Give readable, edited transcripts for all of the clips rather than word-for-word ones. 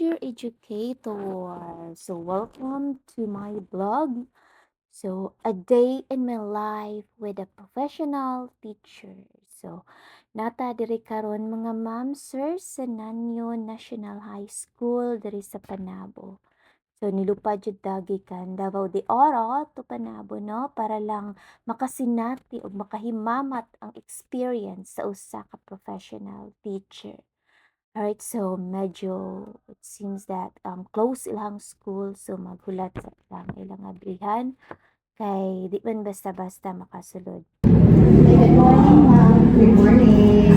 dear educator. So, welcome to my blog. So, a day in my life with a professional teacher. So, nata diri karon mga ma'am, sir sa Nanyo National High School diri sa Panabo. So, nilupad jud dagi kan Davao de Oro to Panabo, no? Para lang makasinati o makahimamat ang experience sa usa ka professional teacher. Alright, so medyo it seems that close ilang school, so maghulat sa ilang abrihan kay di man basta-basta makasulod. Good morning, ma'am. Good morning.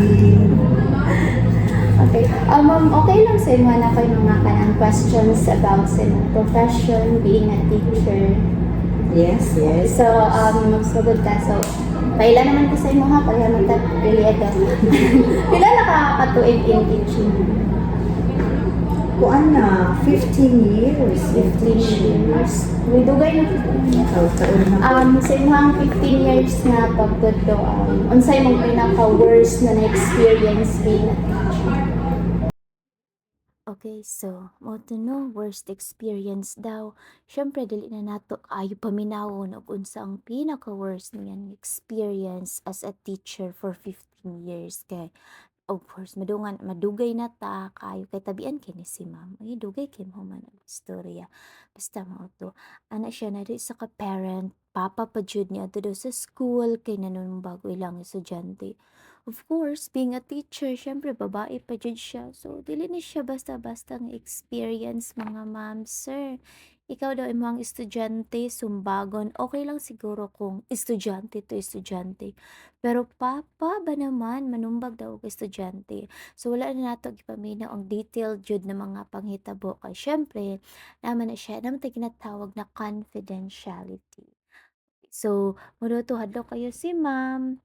Okay. Ma'am, okay lang sa inyo na kayo mga kanang questions about sa inyong profession, being a teacher. Yes, yes. So, magsugod ka. So, kailan naman ko sa inyo ha? Kaya magka-relate Pila nakakatuig in teaching? Kuan na, 15 years. 15 years. May dugay na Taon na. sa inyo ang 15 years na pagdoddo, unsay mong pinaka-worst na na-experience being a teacher? Okay, so mo to know worst experience daw. Syempre dili na nato ayo paminawon og unsa ang pinaka-worst niyan experience as a teacher for 15 years kay of course madugay na ta kayo kay tabian kini si ma'am. Ay dugay kay mo man ang istorya. Basta mao to. Ana siya na di sa ka parent papa pa jud niya adto daw sa school kay nanumbag ilang estudyante. Of course, being a teacher, syempre babae pa jud siya. So, dili ni siya basta-basta nga experience mga ma'am, sir. Ikaw daw imong estudyante, sumbagon, okay lang siguro kung estudyante to estudyante. Pero papa ba naman, manumbag daw og estudyante. So, wala na nato gipaminaw ang detailed jud na mga panghitabo. Kay syempre, naman na siya, naman tayo ginatawag na confidentiality. So, muduto hadlaw kayo si ma'am.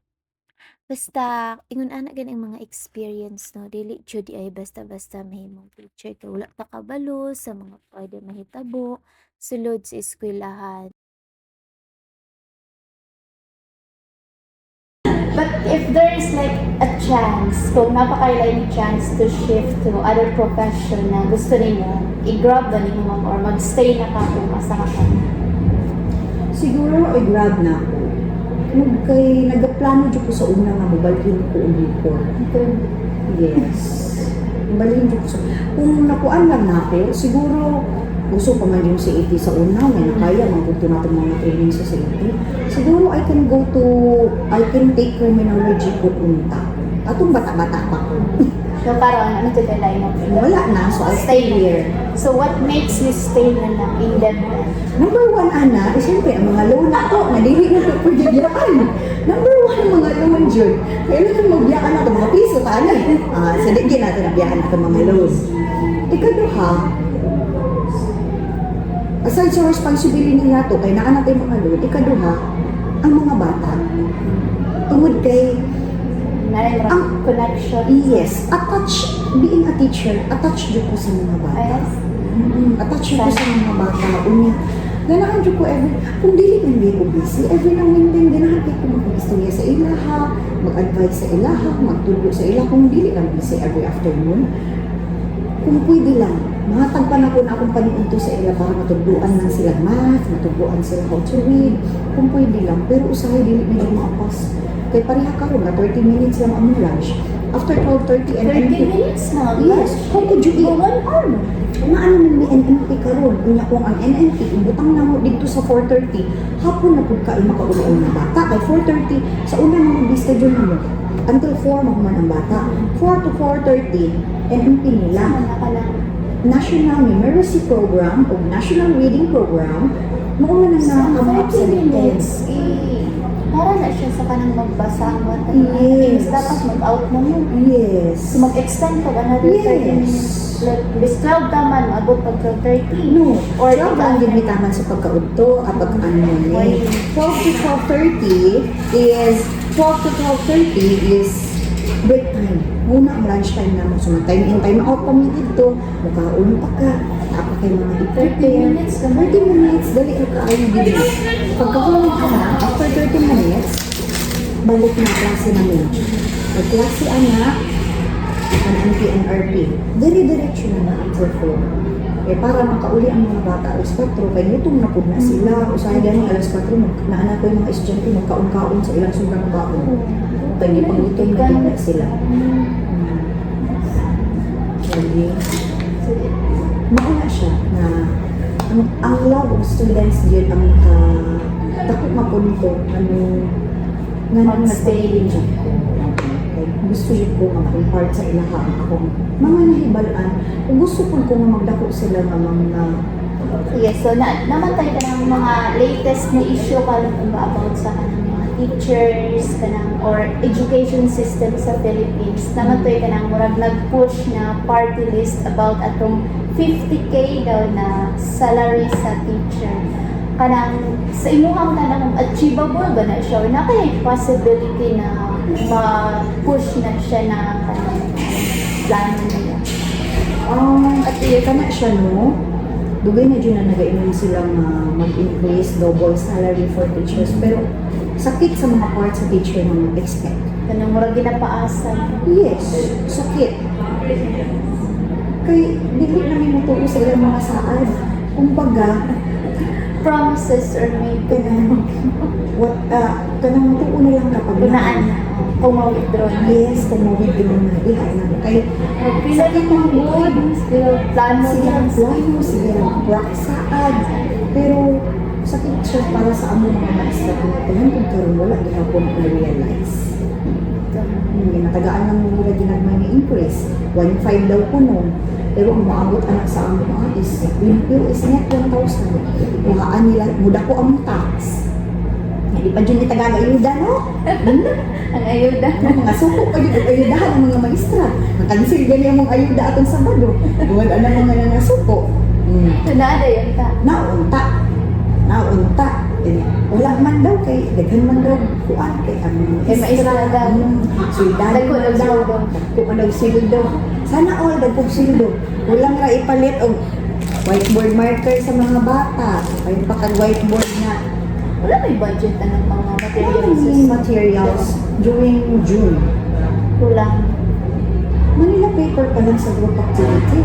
Basta ingon ana gani ang mga experience, no, dili jud ay basta-basta mahimong teacher kay wala ta kabalo sa mga pwede mahitabo sulod sa eskwelahan. But if there is like a chance, kung napakailan chance to shift to other profession na gusto ninyo, i-grab ba ninyo ma'am or mag-stay na ka kung asa ka pa? Siguro i-grab na ako. Kay nagaplano dyan ko sa una nga mabalhin ko ulit Yes. Mabalhin dyan ko sa... Kung nakuan lang na ako, siguro gusto pa man yung CAT sa una, may kaya magpunto natin mga training sa CAT. Siguro I can take criminology ko punta. Atong bata-bata pa ko. So karon ano to the line of Wala na, so I'll stay here. So what makes you stay na lang in Lebanon? Number one, Ana, siyempre, ang mga loan na to, nadili na ito pagbibiyakan. Number one, ang mga loan dyan. Kailangan magbiyakan na ito, mga piso, taana. Sadigin natin na biyakan na ito, mga loan. Ikaduha, aside sa responsibility na ito, kaya naan natin mga loan, ikaduha, ang mga bata. Tungod kay, Ang connection. yes, being a teacher, attached dyan ko sa mga bata. Yes. Attach ko sa mga bata. Ganahan ko kung dili man di ko busy, every now and then, ganahan ko mag-istorya sa ilaha, mag-advise sa ilaha, magtulog sa ilaha, kung dili lang busy every afternoon. Kung pwede lang, mahatagpan ako na akong paniunto sa ila para matugduan lang sila math, matugduan sila how to read, kung pwede lang. Pero usahay, dili na yung maapas. Kaya pareha ka rin na 30 minutes lang ang lunch. After 12:30 and 30 minutes na? Yes, how could you eat? 1 hour. Nga ano nang may NNP karon, unya kung ang NNP ibutang na mo dito sa 4:30, hapon na pud ka makaulo na bata kay 4:30 sa una na mag-schedule na mo. Until 4 magman ang bata. 4 to 4:30 NNP nila. Sama na ka lang. National Numeracy Program o National Reading Program, mao man na come up sa 30 minutes. details. Para na siya sa kanang magbasa ang mga Yes. dapat mag-out mo mo. Yes. So mag-extend pa another 30 minutes. Yes. Like, bis 12 naman, abot pag 12:30. No, Or 12 ang limitaman sa pagkaudto at pag-ano ni. 12 to 12:30 is break time. Muna ang lunch time naman. So, time in, time out pa mo dito. Makaon pa ka. Apa kay mga 30 minutes ka 30 minutes. Dali ka kaayo dito. Pagkahulog ka na, after 30 minutes, balik na klase namin. Pag klase anak, ng PNRP. Dire-diretso na ang perform. Para makauli ang mga bata alas 4, kaya gutom na po na sila. Usahay gani alas 4, naanak ko yung mga estudyante magkaon-kaon sa ilang sobrang baon. Kaya pang-gutom na din na sila. Jadi, mauna siya na ang love of students yun ang takot mapunto nga Mag-stay. nagpapilin siya ko. Gusto yun ko mag-compart sa ilaha ang akong mga nahibalaan. Kung gusto po ko nga magdako sila nga mga Yes, so namatay ka ng mga latest na issue kung ba about sa kanang mga teachers kanang or education system sa Philippines. Namatay ka ng murag nag-push na party list about atong 50K daw na salary sa teacher. Kanang sa imuhang tanang achievable ba na siya? Na kaya possibility na ma-push na siya na kanang plano niya. at iya ka na siya no. Dugay na dyan na nag-inom silang mag-increase double salary for teachers. Pero sakit sa mga part sa teacher na mag-expect. Kanang murag ginapaasan. Yes, sakit. Kay dili namin matuo sa ilang mga saad. Kumbaga, Promises or maybe kanang matuo na lang kapag unaan na kung ma-withdraw na. Yes, kung mawid din na diha na. Kay Pila din ang good, pero plano sige lang ang plano, sige ang work saad. Pero sakit siya para sa among mga maestra. Pinatuhan kung karoon wala gihapon na-realize. Natagaan lang nila ginagmay ni increase. 1.5 daw po noon. Pero ang maabot anak sa among is bill is net 1,000. Kuhaan nila, muda ko ang tax. Hindi pa dyan itagagayuda, no? ang ayuda. Mga suko pa dyan, ayudahan ang mga maestra. Nakansel gani ang mga ayuda atong Sabado. Wala na mga nangasuko. Tunada yun ta. Naunta. Wala man daw kay, daghan man daw kuan kay ang Kay maestra daw. Suldad Dagko man daw daw. daw. Dagko daw sildo. Sana all dagkog sildo. Walang ra ipalit og whiteboard marker sa mga bata. Kay pakag whiteboard na. Wala may budget na ng mga materials. Materials during June. Kulang. Manila paper pa lang sa group activity.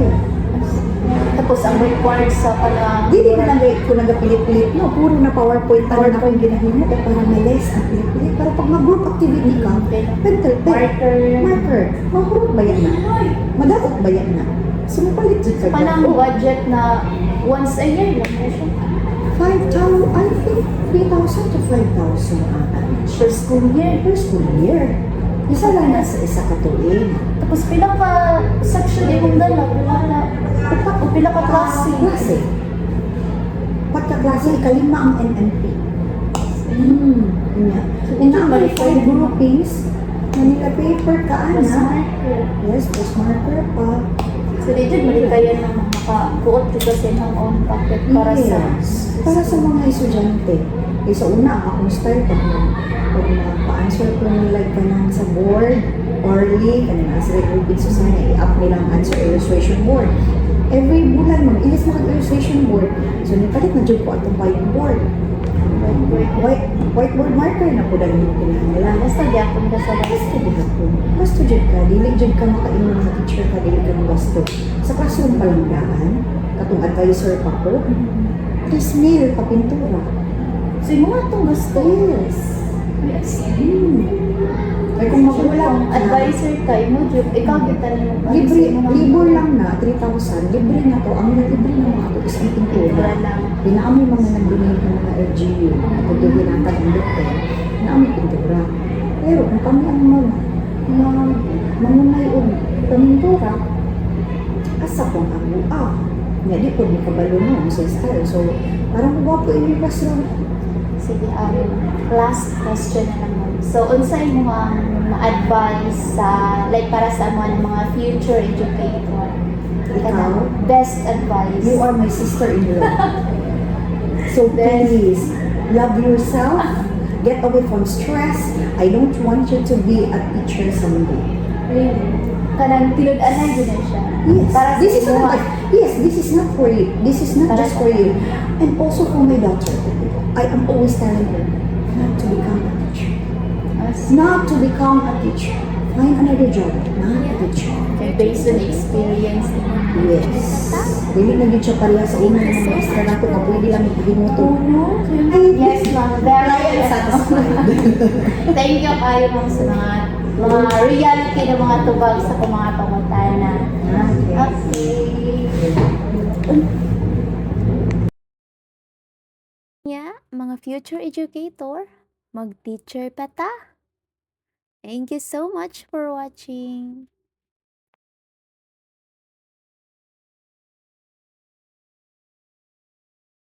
Tapos ang required sa pala. Hindi ko nagapilit-pilit. No, puro na PowerPoint pa rin akong ginahimo ko para malis ang pilit-pilit. Pero pag mag-group activity ka, pencil, marker, mahurot ba yan na? Madaot ba yan na? So, mapalit dyan ka. Panang budget na once a year lang po siya. 5,000, I think 3,000 to 5,000 ang Per school year. per school year. Isa lang na sa isa katuig. Tapos pila ka section yung dala. Pila ka klase. Klase. Pagka-klase, kalima ang NNP. Yan. And ang mga 5 groupings, Manila paper ka, Plus ana. marker. Yes, plus marker pa. So dito mali kayo na makakuot dito sa inyong own pocket para sa Yes. Para sa mga estudyante. Eh, sa una, ang akong style, pag pa-answer ko nila ka lang sa board, orally, kanina sa recruiting society, i-up nilang answer illustration board. Every bulan, mag-ilis na illustration board. So, nipalit na dyan po atong whiteboard. Whiteboard marker na po dahil yung pinangalan. basta gyapon ka sa Basta di hapon. Basta dyan ka, dili dyan ka makaingon sa teacher ka, dili ka mabasto. Sa classroom palang daan, katong advisor pa ko, please mail, papintura. So yung mga itong gusto. Yes. Yes. Ay kung magulang Kung advisor ka, mo job, ikaw kita na yung libre lang na, 3,000, libre na to. Ang libre na mga ito is ang pintura. lang. Pinaamoy mga nag-donate ng mga LGU, at ginatag ang doktor, naamoy pintura. Pero kung kami ang manunay o pintura, asa pong ang nga di po may kabalo mo sa style. So, parang huwag po yung classroom. Sige, last question na naman. So, unsay mo ang ma-advise sa, like para sa mga future educator? Ikaw? Best advice. You are my sister-in-law. So please, love yourself, get away from stress. I don't want you to be a teacher someday. Really? Kanang tinud-anay din na siya. Yes, Para this is sa not, yes, this is not for you. This is not Para just sa- for you. And also for my daughter. I am always telling her not to become a teacher. Not to become a teacher. find another job, not a job. And based on experience. Yes. Dili na yun siya pala sa unang mga maestra nato na pwede lang ipahimuto. Yes, ma'am. Very Satisfied. Thank you kayo ma'am sa mga reality ng mga tubag sa mga pangutana. Okay. Yeah, mga future educator, mag-teacher pa ta. Thank you so much for watching.